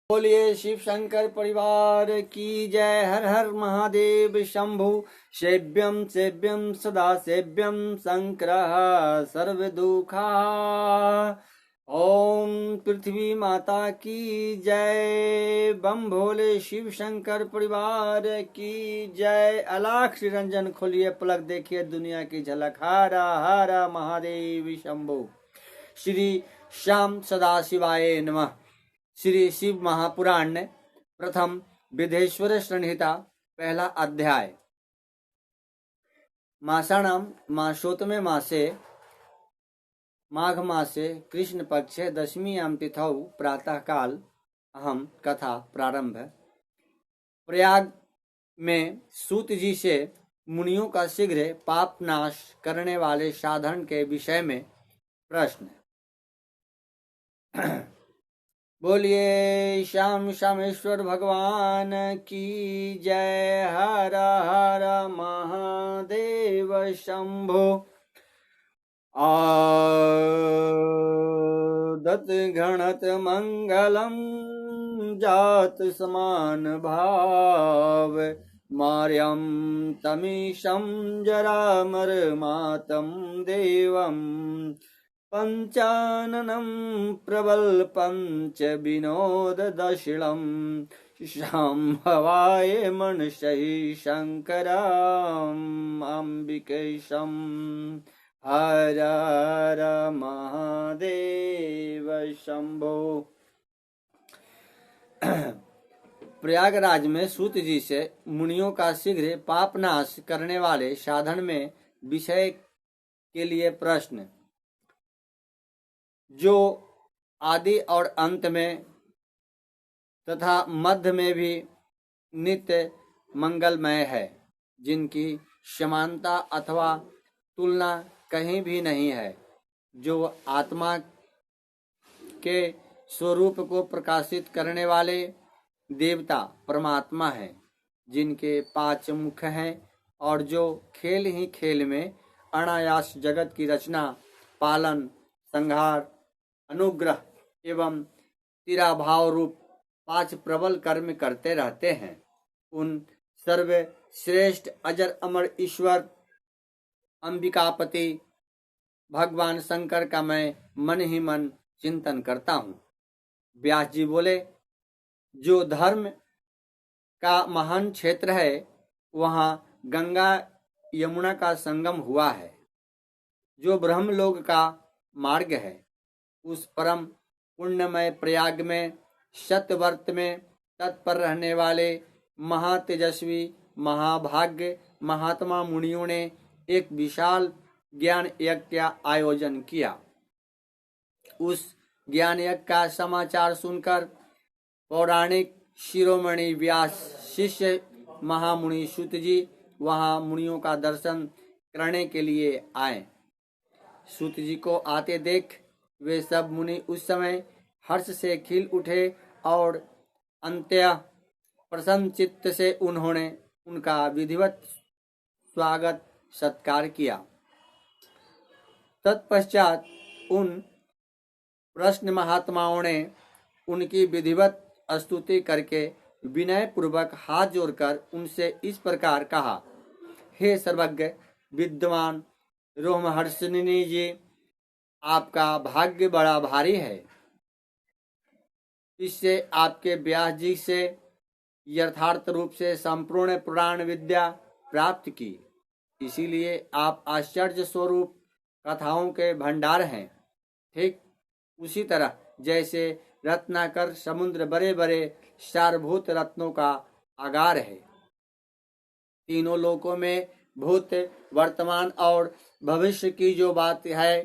बोलिए शिव शंकर परिवार की जय। हर हर महादेव शंभु। सेव्यम सेव्यम सदा सेव्यम शंकरः सर्वदुःखा। ओम पृथ्वी माता की जय। बम भोले शिव शंकर परिवार की जय। अलाख निरंजन खोलिए पलक देखिए दुनिया की झलक। हरा हरा महादेव शंभु। श्री श्याम सदा शिवाय नमः। श्री शिव महापुराण प्रथम विधेश्वर संहिता पहला अध्याय। मासाणाम मासोत्तमे मासे माघ मासे कृष्ण पक्षे दशमीयां तिथौ प्रातः काल अहम कथा प्रारंभ। प्रयाग में सूत जी से मुनियों का शीघ्र पाप नाश करने वाले साधन के विषय में प्रश्न। बोलिए श्याम श्यामेश्वर भगवान की जय। हर हर महादेव शंभो। आदत गणत मंगलम जात समान भाव। मार्यम तमीशम जरामर मातम देवम। पंचाननं प्रबल पंच विनोद दशिलम। शाम्भवाय मनसै शंकराम अंबिकेशम। हर हर महादेव शंभो। प्रयागराज में सूत जी से मुनियों का शीघ्र पापनाश करने वाले साधन में विषय के लिए प्रश्न। जो आदि और अंत में तथा मध्य में भी नित्य मंगलमय है, जिनकी समानता अथवा तुलना कहीं भी नहीं है, जो आत्मा के स्वरूप को प्रकाशित करने वाले देवता परमात्मा है, जिनके 5 मुख हैं और जो खेल ही खेल में अनायास जगत की रचना, पालन, संहार, अनुग्रह एवं तिराभाव रूप 5 प्रबल कर्म करते रहते हैं। उन सर्वश्रेष्ठ अजर अमर ईश्वर अंबिकापति भगवान शंकर का मैं मन ही मन चिंतन करता हूँ। व्यास जी बोले, जो धर्म का महान क्षेत्र है, वहाँ गंगा यमुना का संगम हुआ है। जो ब्रह्मलोक का मार्ग है, उस परम पुण्यमय प्रयाग में शतवर्त में तत्पर रहने वाले महातेजस्वी महाभाग्य महात्मा मुनियों ने एक विशाल ज्ञान यज्ञ का आयोजन किया। उस ज्ञान यज्ञ का समाचार सुनकर पौराणिक शिरोमणि व्यास शिष्य महामुनि सूत जी वहां मुनियों का दर्शन करने के लिए आए। सूत जी को आते देख वे सब मुनि उस समय हर्ष से खिल उठे और अंत्य प्रसन्न चित्त से उन्होंने उनका विधिवत स्वागत सत्कार किया। तत्पश्चात उन प्रश्न महात्माओं ने उनकी विधिवत स्तुति करके विनय पूर्वक हाथ जोड़कर उनसे इस प्रकार कहा। हे सर्वज्ञ विद्वान रोमहर्षिणी जी, आपका भाग्य बड़ा भारी है। इससे आपके व्यास जी से यथार्थ रूप से संपूर्ण पुराण विद्या प्राप्त की, इसीलिए आप आश्चर्य स्वरूप कथाओं के भंडार हैं। ठीक उसी तरह जैसे रत्नाकर समुद्र बड़े बड़े सारभूत रत्नों का आगार है। तीनों लोकों में भूत, वर्तमान और भविष्य की जो बात है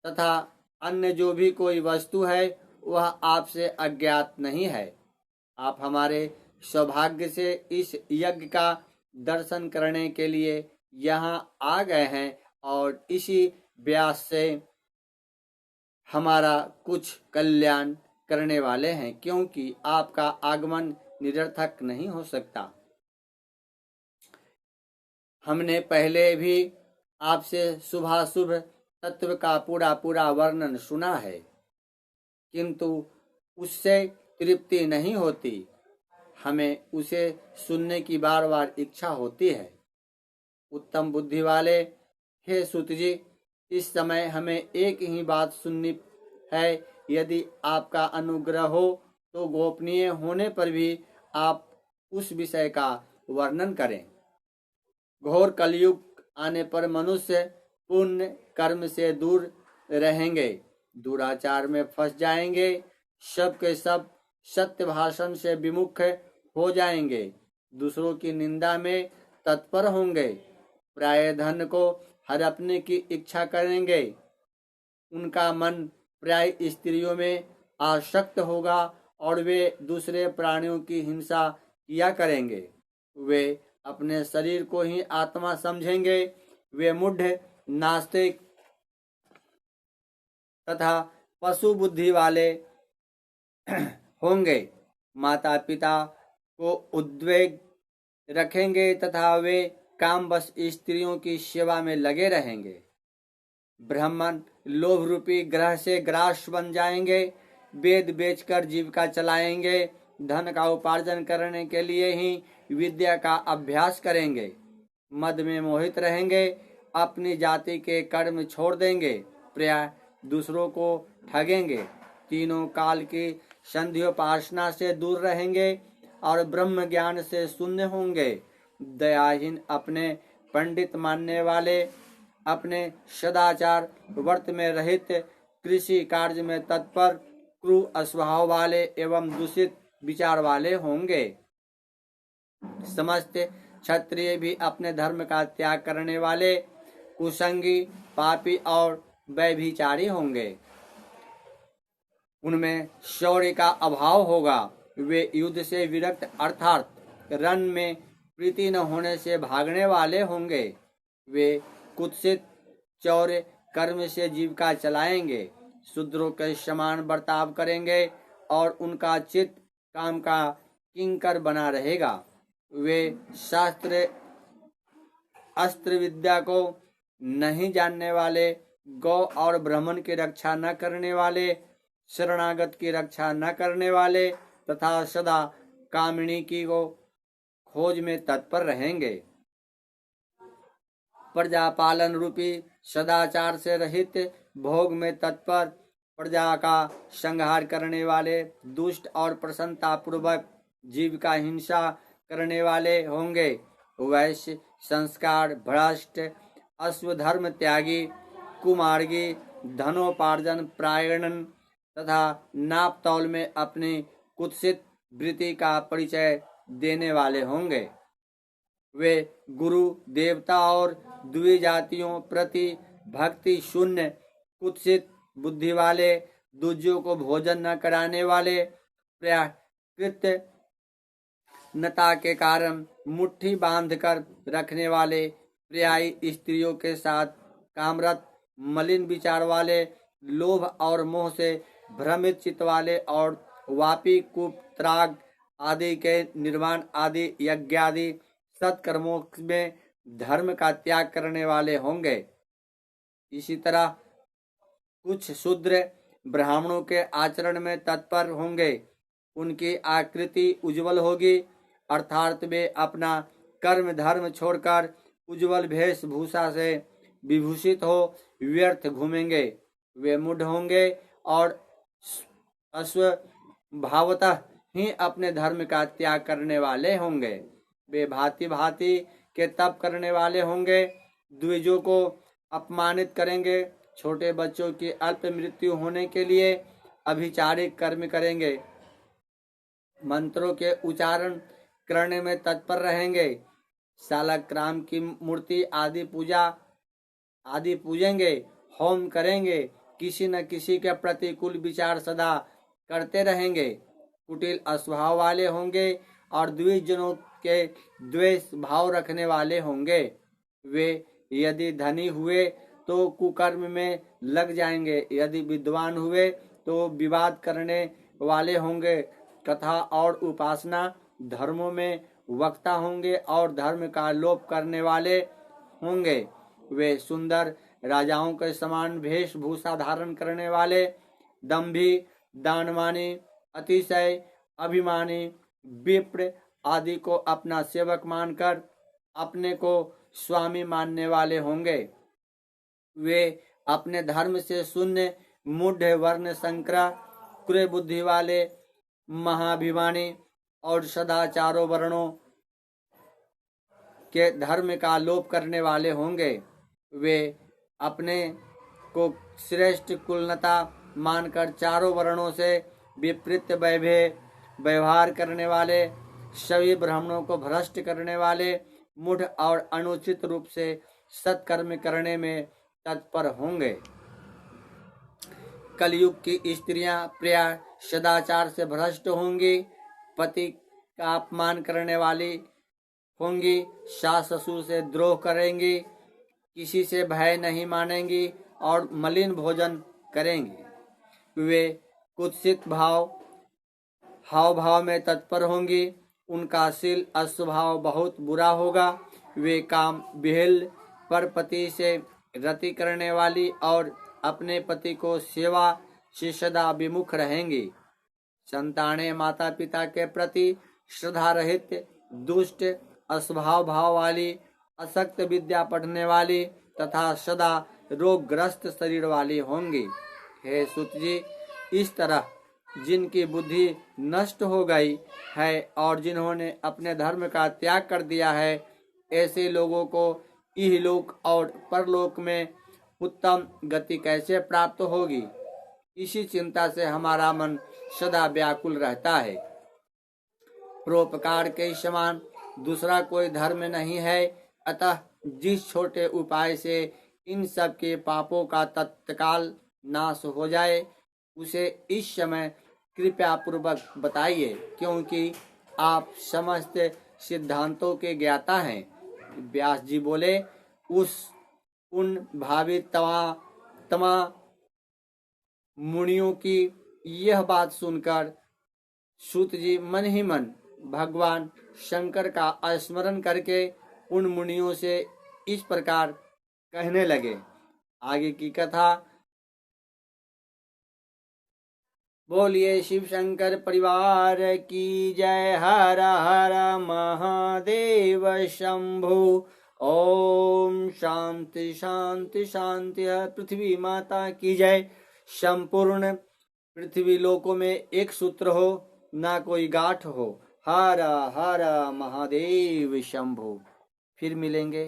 तथा अन्य जो भी कोई वस्तु है, वह आपसे अज्ञात नहीं है। आप हमारे सौभाग्य से इस यज्ञ का दर्शन करने के लिए यहाँ आ गए हैं और इसी व्यास से हमारा कुछ कल्याण करने वाले हैं, क्योंकि आपका आगमन निरर्थक नहीं हो सकता। हमने पहले भी आपसे शुभाशुभ तत्व का पूरा वर्णन सुना है, किंतु उससे तृप्ति नहीं होती, हमें उसे सुनने की बार बार इच्छा होती है। उत्तम बुद्धि वाले हे सूत जी, इस समय हमें एक ही बात सुननी है। यदि आपका अनुग्रह हो तो गोपनीय होने पर भी आप उस विषय का वर्णन करें। घोर कलयुग आने पर मनुष्य पुण्य कर्म से दूर रहेंगे, दुराचार में फंस जाएंगे, सब के सब सत्य भाषण से विमुख हो जाएंगे, दूसरों की निंदा में तत्पर होंगे, प्राय धन को हड़पने की इच्छा करेंगे, उनका मन प्राय स्त्रियों में आसक्त होगा और वे दूसरे प्राणियों की हिंसा किया करेंगे। वे अपने शरीर को ही आत्मा समझेंगे। वे मूढ़, नास्तिक तथा पशु बुद्धि वाले होंगे। माता पिता को उद्वेग रखेंगे तथा वे कामवश स्त्रियों की सेवा में लगे रहेंगे। ब्राह्मण लोभ रूपी ग्रह से ग्रास बन जाएंगे, वेद बेचकर जीविका चलाएंगे, धन का उपार्जन करने के लिए ही विद्या का अभ्यास करेंगे, मद में मोहित रहेंगे, अपनी जाति के कर्म छोड़ देंगे, प्राय दूसरों को ठगेंगे, तीनों काल की संध्योपासना से दूर रहेंगे और ब्रह्म ज्ञान से शून्य होंगे। दयाहीन, अपने पंडित मानने वाले, अपने सदाचार व्रत में रहित, कृषि कार्य में तत्पर, क्रूर स्वभाव वाले एवं दूषित विचार वाले होंगे। समस्त क्षत्रिय भी अपने धर्म का त्याग करने वाले, कुसंगी, पापी और व्यभिचारी होंगे। उनमें शौर्य का अभाव होगा। वे युद्ध से विरक्त अर्थात रण में प्रीति न होने से भागने वाले होंगे। वे कुत्सित, चौर्य कर्म से जीविका चलाएंगे, शूद्रों के समान बर्ताव करेंगे और उनका चित्त काम का किंकर बना रहेगा। वे शास्त्र अस्त्र विद्या को नहीं जानने वाले, गौ और ब्राह्मण की रक्षा न करने वाले, शरणागत की रक्षा न करने वाले तथा सदा कामिनी की को खोज में तत्पर रहेंगे। प्रजा पालन रूपी सदाचार से रहित, भोग में तत्पर, प्रजा का संहार करने वाले, दुष्ट और प्रसन्नता पूर्वक जीविका हिंसा करने वाले होंगे। वैश्य, संस्कार भ्रष्ट, अश्वधर्म त्यागी, कुमार्गी, धनोपार्जन प्रायण तथा नाप तौल में अपनी कुत्सित वृत्ति का परिचय देने वाले होंगे। वे गुरु, देवता और द्विजातियों प्रति भक्ति शून्य, कुत्सित बुद्धि वाले, दूजियों को भोजन न कराने वाले, प्राकृत नता के कारण मुट्ठी बांधकर रखने वाले, पर्यायी स्त्रियों के साथ कामरत, मलिन विचार वाले, लोभ और मोह से भ्रमित चित्त वाले और वापी, कूप, त्राग आदि के निर्माण आदि यज्ञादि सत्कर्मों में धर्म का त्याग करने वाले होंगे। इसी तरह कुछ शूद्र ब्राह्मणों के आचरण में तत्पर होंगे। उनकी आकृति उज्जवल होगी, अर्थात वे अपना कर्म धर्म छोड़कर उज्जवल वेशभूषा से विभूषित हो व्यर्थ घूमेंगे। वे मूढ़ होंगे और स्वभावतः ही अपने धर्म का त्याग करने वाले होंगे। वे भांति भांति के तप करने वाले होंगे, द्विजों को अपमानित करेंगे, छोटे बच्चों की अल्प मृत्यु होने के लिए अभिचारिक कर्म करेंगे, मंत्रों के उच्चारण करने में तत्पर रहेंगे, शालग्राम की मूर्ति आदि पूजेंगे, होम करेंगे, किसी न किसी के प्रतिकूल विचार सदा करते रहेंगे, कुटिल स्वभाव वाले होंगे और द्विजनों के द्वेष भाव रखने वाले होंगे। वे यदि धनी हुए तो कुकर्म में लग जाएंगे, यदि विद्वान हुए तो विवाद करने वाले होंगे, कथा और उपासना धर्मों में वक्ता होंगे और धर्म का लोप करने वाले होंगे। वे सुंदर राजाओं के समान वेशभूषा धारण करने वाले, दंभी, दानमानी, अतिशय अभिमानी विप्र आदि को अपना सेवक मानकर अपने को स्वामी मानने वाले होंगे। वे अपने धर्म से शून्य मूढ़ वर्ण संकरा क्रूर बुद्धि वाले महाभिमानी और सदाचारों वर्णों के धर्म का लोप करने वाले होंगे। वे अपने को श्रेष्ठ कुलनता मानकर चारों वर्णों से विपरीत व्यवहार करने वाले, सभी ब्राह्मणों को भ्रष्ट करने वाले, मूढ़ और अनुचित रूप से सत्कर्म करने में तत्पर होंगे। कलयुग की स्त्रियां प्राय सदाचार से भ्रष्ट होंगी, पति का अपमान करने वाली होंगी, सास ससुर से द्रोह करेंगी, किसी से भय नहीं मानेंगी और मलिन भोजन करेंगी। वे कुत्सित हाव भाव में तत्पर होंगी, उनका शील अस्वभाव बहुत बुरा होगा। वे काम विहिल पर पति से रति करने वाली और अपने पति को सेवा से सदा विमुख रहेंगी। संतानें माता पिता के प्रति श्रद्धा रहित, दुष्ट, अस्वभाव भाव वाली, असक्त विद्या पढ़ने वाली तथा सदा रोगग्रस्त शरीर वाली होंगी। हे सुत जी, इस तरह जिनकी बुद्धि नष्ट हो गई है और जिन्होंने अपने धर्म का त्याग कर दिया है, ऐसे लोगों को इहलोक और परलोक में उत्तम गति कैसे प्राप्त होगी? इसी चिंता से हमारा मन सदा व्याकुल रहता है। परोपकार के समान दूसरा कोई धर्म नहीं है, अतः जिस छोटे उपाय से इन सब के पापों का तत्काल नाश हो जाए, उसे इस समय कृपया पूर्वक बताइए, क्योंकि आप समस्त सिद्धांतों के ज्ञाता हैं। व्यास जी बोले, उन भावी तमा मुनियों की यह बात सुनकर सूत जी मन ही मन भगवान शंकर का स्मरण करके उन मुनियों से इस प्रकार कहने लगे। आगे की कथा। बोलिए शिव शंकर परिवार की जय। हर हर महादेव शंभु। ओम शांति शांति शांति। पृथ्वी माता की जय। संपूर्ण पृथ्वी लोकों में एक सूत्र हो, ना कोई गांठ हो। हर हर महादेव शंभु। फिर मिलेंगे।